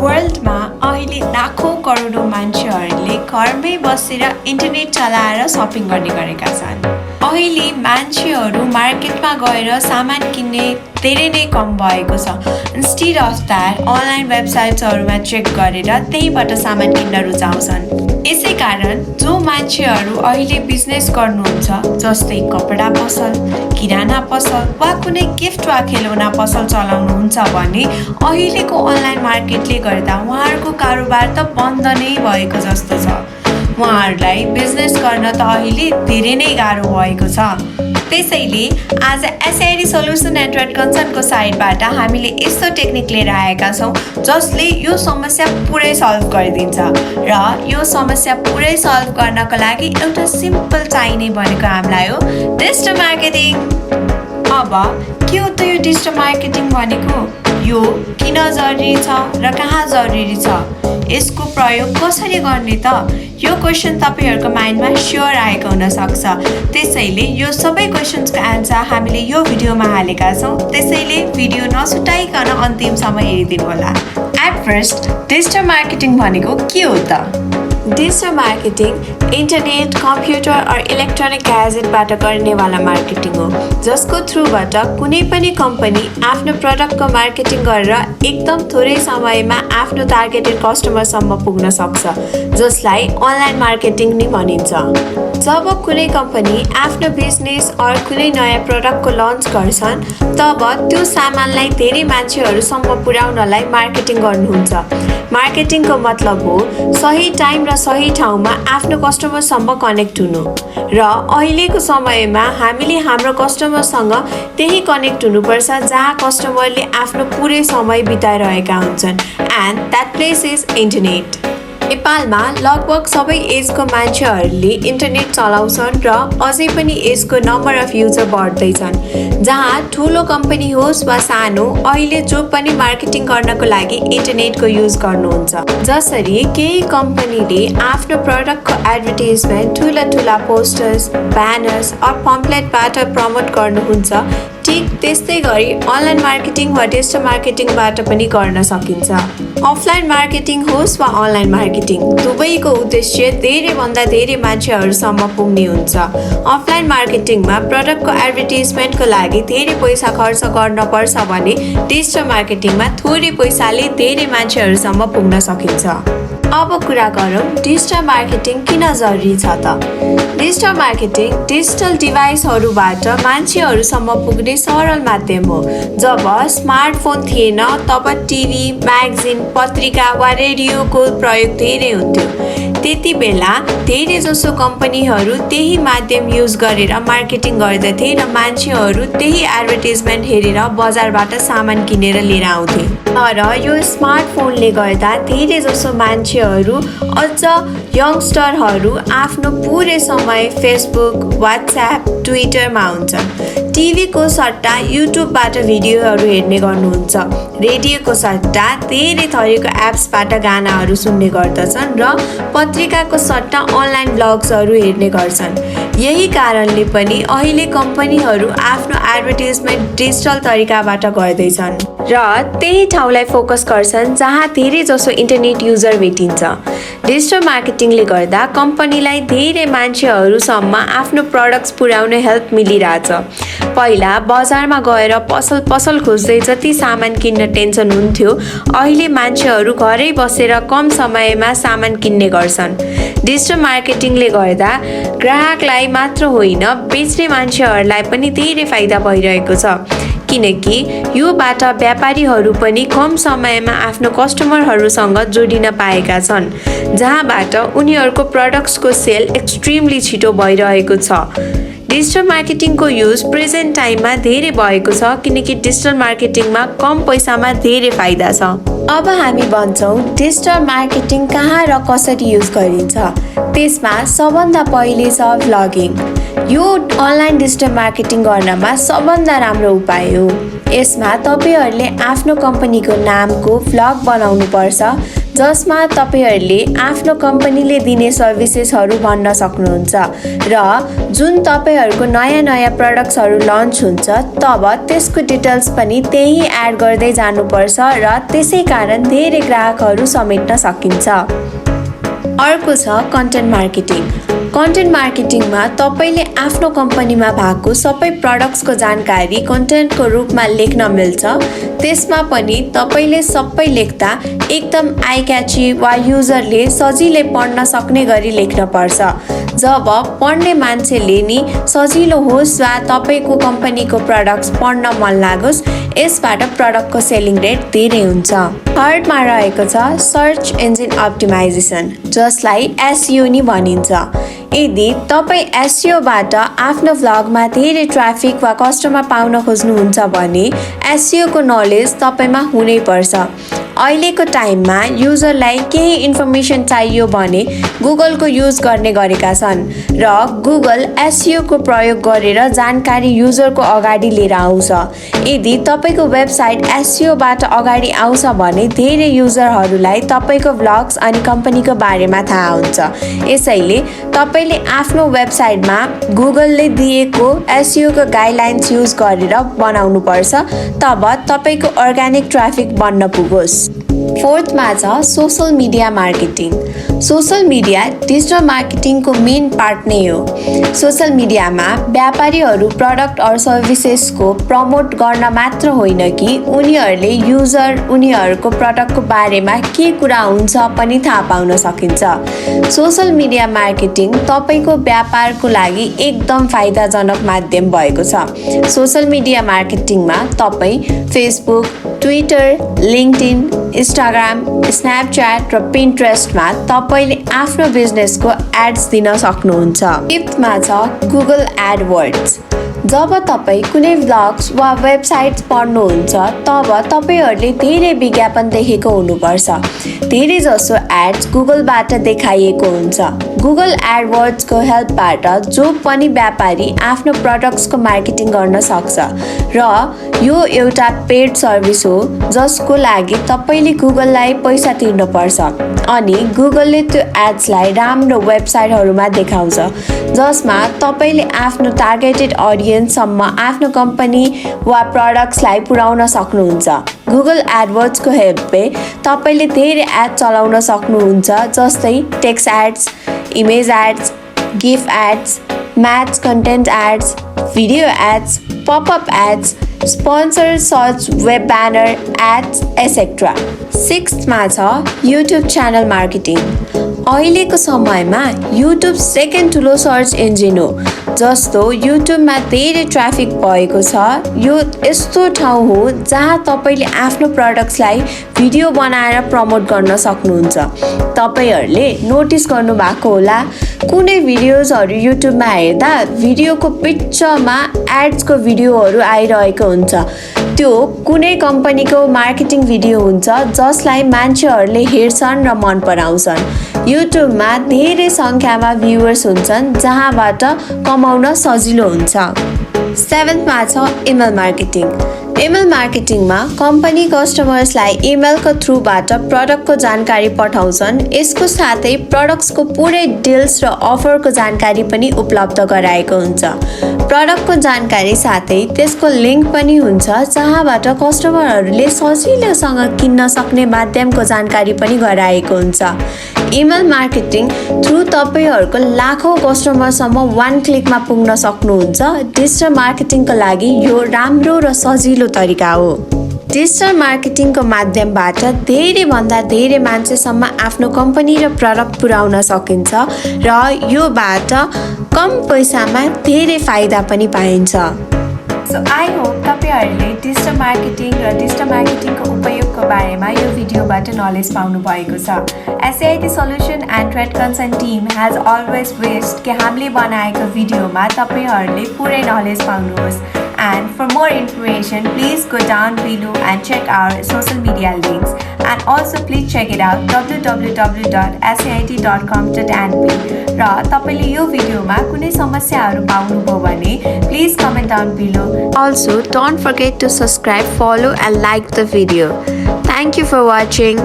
वर्ल्डमा अहिले लाखौं करोडौं मान्छेहरूले घरमै बसेर इन्टरनेट चलाएर सपिङ गर्ने गरेका छन्। अहिले मान्छेहरू मार्केटमा गएर सामान किन्ने धेरै नै कम भएको छ। इन्स्टेड अफ द्याट अनलाइन वेबसाइट्सहरूमा चेक गरेर त्यहीबाट सामान किन्न रुचाउँछन्। यसै कारण जो मान्छेहरू अहिले बिजनेस गर्नुहुन्छ, जस्तै कपडा पसल, किराना पसल वा कुनै गिफ्ट वा खेलौना पसल चलाउनुहुन्छ भने अहिलेको अनलाइन मार्केटले गर्दा उहाँहरूको कारोबार त बन्द नै भएको जस्तो छ। उहाँहरूलाई बिजनेस गर्न त अहिले धेरै नै गाह्रो भएको छ। त्यसैले आज एसआईडी सोल्युसन एन्ड ट्रेड कन्सर्नको साइडबाट हामीले यस्तो टेक्निक लिएर आएका छौँ जसले यो समस्या पुरै सल्भ गरिदिन्छ। र यो समस्या पुरै सल्भ गर्नको लागि एउटा सिम्पल चाहिने भनेको हामीलाई हो डिजिटल मार्केटिङ। अब के हो त यो डिजिटल मार्केटिङ भनेको? यो किन जरुरी छ र कहाँ जरुरी छ? यसको प्रयोग कसरी गर्ने त? यो क्वेसन तपाईहरुको माइन्डमा स्योर आएको हुन सक्छ। त्यसैले यो सबै क्वेसन्सको आन्सर हामीले यो भिडियोमा हालेका छौँ। त्यसैले भिडियो नछुटाइकन अन्तिमसम्म हेरिदिनु होला। एट फर्स्ट, डिजिटल मार्केटिङ भनेको के हो त? डिजिटल मार्केटिङ इन्टरनेट, कम्प्युटर और इलेक्ट्रोनिक ग्याजेटबाट गर्नेवाला मार्केटिङ हो, जसको थ्रुबाट कुनै पनि कम्पनी आफ्नो प्रडक्टको मार्केटिङ गरेर एकदम थोरै समयमा आफ्नो टार्गेटेड कस्टमरसम्म पुग्न सक्छ, जसलाई अनलाइन मार्केटिङ नै भनिन्छ। जब कुनै कम्पनी आफ्नो बिजनेस और कुनै नयाँ प्रडक्टको लन्च गर्छन्, तब त्यो सामानलाई धेरै मान्छेहरूसम्म पुर्याउनलाई मार्केटिङ गर्नुहुन्छ। मार्केटिङको मतलब हो सही टाइम र सही ठाउँमा आफ्नो कस्टमरसम्म कनेक्ट हुनु। र अहिलेको समयमा हामीले हाम्रो कस्टमरसँग त्यही कनेक्ट हुनुपर्छ जहाँ कस्टमरले आफ्नो पुरै समय बिताइरहेका हुन्छन्। And that place is internet. नेपालमा लगभग सबै एजको मान्छेहरूले इन्टरनेट चलाउँछन् र अझै पनि यसको नम्बर अफ युजर बढ्दैछन्। जहाँ ठुलो कम्पनी होस् वा सानो, अहिले जो पनि मार्केटिङ गर्नको लागि इन्टरनेटको युज गर्नुहुन्छ। जसरी केही कम्पनीले आफ्नो प्रडक्टको एडभर्टाइजमेन्ट ठुला पोस्टर्स, ब्यानर्स और पम्पलेटबाट प्रमोट गर्नुहुन्छ, ठीक त्यस्तै गरी अनलाइन मार्केटिङ वा डिजिटल मार्केटिङबाट पनि गर्न सकिन्छ। अफलाइन मार्केटिङ होस् वा अनलाइन मार्केटिङ, दुवैको उद्देश्य धेरैभन्दा धेरै मान्छेहरूसम्म पुग्ने हुन्छ। अफलाइन मार्केटिङमा प्रडक्टको एडभर्टाइजमेन्टको लागि धेरै पैसा खर्च गर्न पर्छ भने डिजिटल मार्केटिङमा थोरै पैसाले धेरै मान्छेहरूसम्म पुग्न सकिन्छ। अब कुरा गरौँ डिजिटल मार्केटिङ किन जरुरी छ त? डिजिटल मार्केटिङ डिजिटल डिभाइसहरूबाट मान्छेहरूसम्म पुग्ने सरल माध्यम हो। जब स्मार्टफोन थिएन तब टिभी, म्यागजिन, पत्रिका वा रेडियोको प्रयोग धेरै हुन्थ्यो। त्यति बेला धेरै जसो कम्पनीहरू त्यही माध्यम युज गरेर मार्केटिङ गर्दथे र मान्छेहरू त्यही एडभर्टाइजमेन्ट हेरेर बजारबाट सामान किनेर लिएर आउँथे। तर यो स्मार्टफोनले गर्दा धेरै जसो मान्छेहरू, अझ यङ्स्टरहरू आफ्नो पुरै समय फेसबुक, व्हाट्सएप, ट्विटरमा हुन्छन्। टिभीको सट्टा युट्युबबाट भिडियोहरू हेर्ने गर्नुहुन्छ। रेडियोको सट्टा धेरै थरीको एप्सबाट गानाहरू सुन्ने गर्दछन् र पत्रिकाको सट्टा अनलाइन ब्लग्सहरू हेर्ने गर्छन्। यही कारणले पनि अहिले कम्पनीहरू आफ्नो एडभर्टाइजमेन्ट डिजिटल तरिकाबाट गर्दैछन् र त्यही ठाउँलाई फोकस गर्छन् जहाँ धेरै जसो इन्टरनेट युजर भेटिन्छ। डिजिटल मार्केटिङले गर्दा कम्पनीलाई धेरै मान्छेहरूसम्म आफ्नो प्रडक्ट्स पुर्याउन हेल्प मिलिरहेछ। पहिला बजारमा गएर पसल खोज्दै जति सामान किन्न टेन्सन हुन्थ्यो, अहिले मान्छेहरू घरै बसेर कम समयमा सामान किन्ने गर्छन्। डिजिटल मार्केटिङले गर्दा ग्राहकलाई मात्र होइन, बेच्ने मान्छेहरूलाई पनि धेरै फाइदा भइरहेको छ, किनकि योबाट व्यापारीहरू पनि कम समयमा आफ्नो कस्टमरहरूसँग जोडिन पाएका छन्, जहाँबाट उनीहरूको प्रडक्ट्सको सेल एक्सट्रिमली छिटो भइरहेको छ। डिजिटल मार्केटिङको युज प्रेजेन्ट टाइममा धेरै भएको छ, किनकि डिजिटल मार्केटिङमा कम पैसामा धेरै फाइदा छ। अब हामी भन्छौँ डिजिटल मार्केटिङ कहाँ र कसरी युज गरिन्छ। त्यसमा सबभन्दा पहिले छ भ्लगिङ। यो अनलाइन डिजिटल मार्केटिङ गर्नमा सबभन्दा राम्रो उपाय हो। यसमा तपाईहरूले आफ्नो कम्पनीको नामको भ्लग बनाउनु पर्छ, जसमा तपाईहरुले आफ्नो कम्पनीले दिने सर्भिसेसहरु भन्न सक्नुहुन्छ र जुन तपाईहरुको नयाँ प्रोडक्ट्सहरु लन्च हुन्छ तब त्यसको डिटेल्स पनि त्यही एड गर्दै जानुपर्छ र त्यसै कारण धेरै ग्राहकहरु समेट्न सकिन्छ। अर्को छ कन्टेन्ट मार्केटिङ। कन्टेन्ट मार्केटिङमा तपाईले आफ्नो कम्पनीमा भएको सबै प्रोडक्ट्सको जानकारी कन्टेन्टको रूपमा लेख्न मिल्छ। त्यसमा पनि तपाईले सबै लेख्दा एकदम आई क्याची वा युजरले सजिलै पढ्न सक्ने गरी लेख्न पर्छ। जब पढ्ने मान्छेले नि सजिलो होस् वा तपाईको कम्पनीको प्रोडक्ट्स पढ्न मन लागोस्, यसबाट प्रोडक्टको सेलिङ रेट धेरै हुन्छ। थर्डमा रहेको छ सर्च इन्जिन अप्टिमाइजेसन, जसलाई एसइओ नि भनिन्छ। यदि तपाईँ एसइओबाट आफ्नो भ्लगमा धेरै ट्राफिक वा कस्टमर पाउन खोज्नुहुन्छ भने एसइओको नलेज तपाईमा हुनै पर्छ। अहिलेको टाइममा युजरलाई केही इन्फर्मेसन चाहियो भने गुगलको युज गर्ने गरेका छन् र गुगल एसइओको प्रयोग गरेर जानकारी युजरको अगाडि लिएर आउँछ। यदि तपाईको वेबसाइट एसइओबाट अगाडि आउँछ भने धेरै युजरहरूलाई तपाईको भ्लग्स अनि कम्पनीको बारेमा थाहा हुन्छ। यसैले तपाईले आफ्नो वेबसाइटमा गुगलले दिएको एसइओको गाइडलाइन्स युज गरेर बनाउनु पर्छ, तब तपाईको अर्ग्यानिक ट्राफिक बन्न पुगोस्। फोर्थमा छ social media marketing. Social media digital मार्केटिङको मेन पार्ट नै हो। सोशल मिडियामा व्यापारीहरू प्रडक्ट अर सर्भिसेसको प्रमोट गर्न मात्र होइन कि उनीहरूले युजर उनीहरूको प्रडक्टको बारेमा के कुरा हुन्छ पनि थाहा पाउन सकिन्छ। सोशल मिडिया मार्केटिङ तपाईको व्यापारको लागि एकदम फाइदाजनक माध्यम भएको छ। सोशल मिडिया मार्केटिङमा तपाईँ फेसबुक, ट्विटर, लिङ्क्डइन, इन्स्टाग्राम, स्न्यापच्याट र पिन्ट्रेस्टमा तपाईले आफ्नो बिजनेसको एड्स दिन सक्नुहुन्छ। फिफ्थमा छ गुगल एडवर्ड्स। जब तपाईँ कुनै भ्लग्स वा वेबसाइट्स पढ्नुहुन्छ तब तपाईहरूले धेरै विज्ञापन देखेको हुनुपर्छ। धेरै जसो एड्स गुगलबाट देखाइएको हुन्छ। गुगल एडवर्ड्सको हेल्पबाट जो पनि व्यापारी आफ्नो प्रडक्ट्सको मार्केटिङ गर्न सक्छ र यो एउटा पेड सर्भिस हो जसको लागि तपाईले गुगललाई पैसा तिर्नुपर्छ अनि गुगलले त्यो एड्सलाई राम्रो वेबसाइटहरूमा देखाउँछ जसमा तपाईले आफ्नो टार्गेटेड अडियन्ससम्म आफ्नो कम्पनी वा प्रडक्ट्सलाई पुर्याउन सक्नुहुन्छ। गुगल एडवर्ड्सको हेल्पले तपाईले धेरै एड चलाउन सक्नुहुन्छ, जस्तै text ads, image ads, GIF ads, match content ads, video ads, popup ads, sponsor search, web banner ads etcetera. सिक्स्थमा छ युट्युब च्यानल मार्केटिङ। अहिलेको समयमा युट्युब सेकेन्ड ठुलो सर्च इन्जिन हो। जस्तो युट्युबमा धेरै ट्राफिक भएको छ, यो यस्तो ठाउँ हो जहाँ तपाईले आफ्नो प्रडक्ट्सलाई भिडियो बनाएर प्रमोट गर्न सक्नुहुन्छ। तपाईहरूले नोटिस गर्नुभएको होला, कुनै भिडियोजहरू युट्युबमा हेर्दा भिडियोको पिक्चरमा एड्सको भिडियोहरू आइरहेको हुन्छ। त्यो कुनै कम्पनीको मार्केटिङ भिडियो हुन्छ जसलाई मान्छेहरूले हेर्छन् र मन पराउँछन्। युट्युबमा धेरै सङ्ख्यामा भ्युवर्स हुन्छन् जहाँबाट कमाउन सजिलो हुन्छ। सेभेन्थमा छ इमेल मार्केटिङ। इमेल मार्केटिङमा कम्पनी कस्टमर्सलाई इमेलको थ्रुबाट प्रडक्टको जानकारी पठाउँछन्। यसको साथै प्रडक्ट्सको पुरै डिल्स र अफरको जानकारी पनि उपलब्ध गराएको हुन्छ। प्रडक्टको जानकारी साथै त्यसको लिङ्क पनि हुन्छ जहाँबाट कस्टमरहरूले सजिलोसँग किन्न सक्ने माध्यमको जानकारी पनि गराएको हुन्छ। इमेल मार्केटिङ थ्रु तपाईहरूको लाखौँ कस्टमरसम्म वान क्लिकमा पुग्न सक्नुहुन्छ। डिजिटल मार्केटिङको लागि यो राम्रो र सजिलो तरिका हो। डिजिटल मार्केटिङको माध्यमबाट धेरैभन्दा धेरै मान्छेसम्म आफ्नो कम्पनी र प्रडक्ट पुर्याउन सकिन्छ र योबाट कम पैसामा धेरै फाइदा पनि पाइन्छ। सो आई होप तपाईहरूले डिजिटल मार्केटिङ र डिजिटल मार्केटिङको उपयोगको बारेमा यो भिडियोबाट नलेज पाउनु भएको छ। SAIT Solution and Threat Concern team has always wished कि हामीले बनाएको भिडियोमा तपाईहरूले पुरै knowledge पाउनुहोस्। And for more information, please go down below and check our social media links. And also please check it out www.sait.com.np. र तपाईले यो भिडियोमा कुनै समस्याहरू पाउनुभयो भने please comment down below. Also, don't forget to subscribe, follow and like the video. Thank you for watching.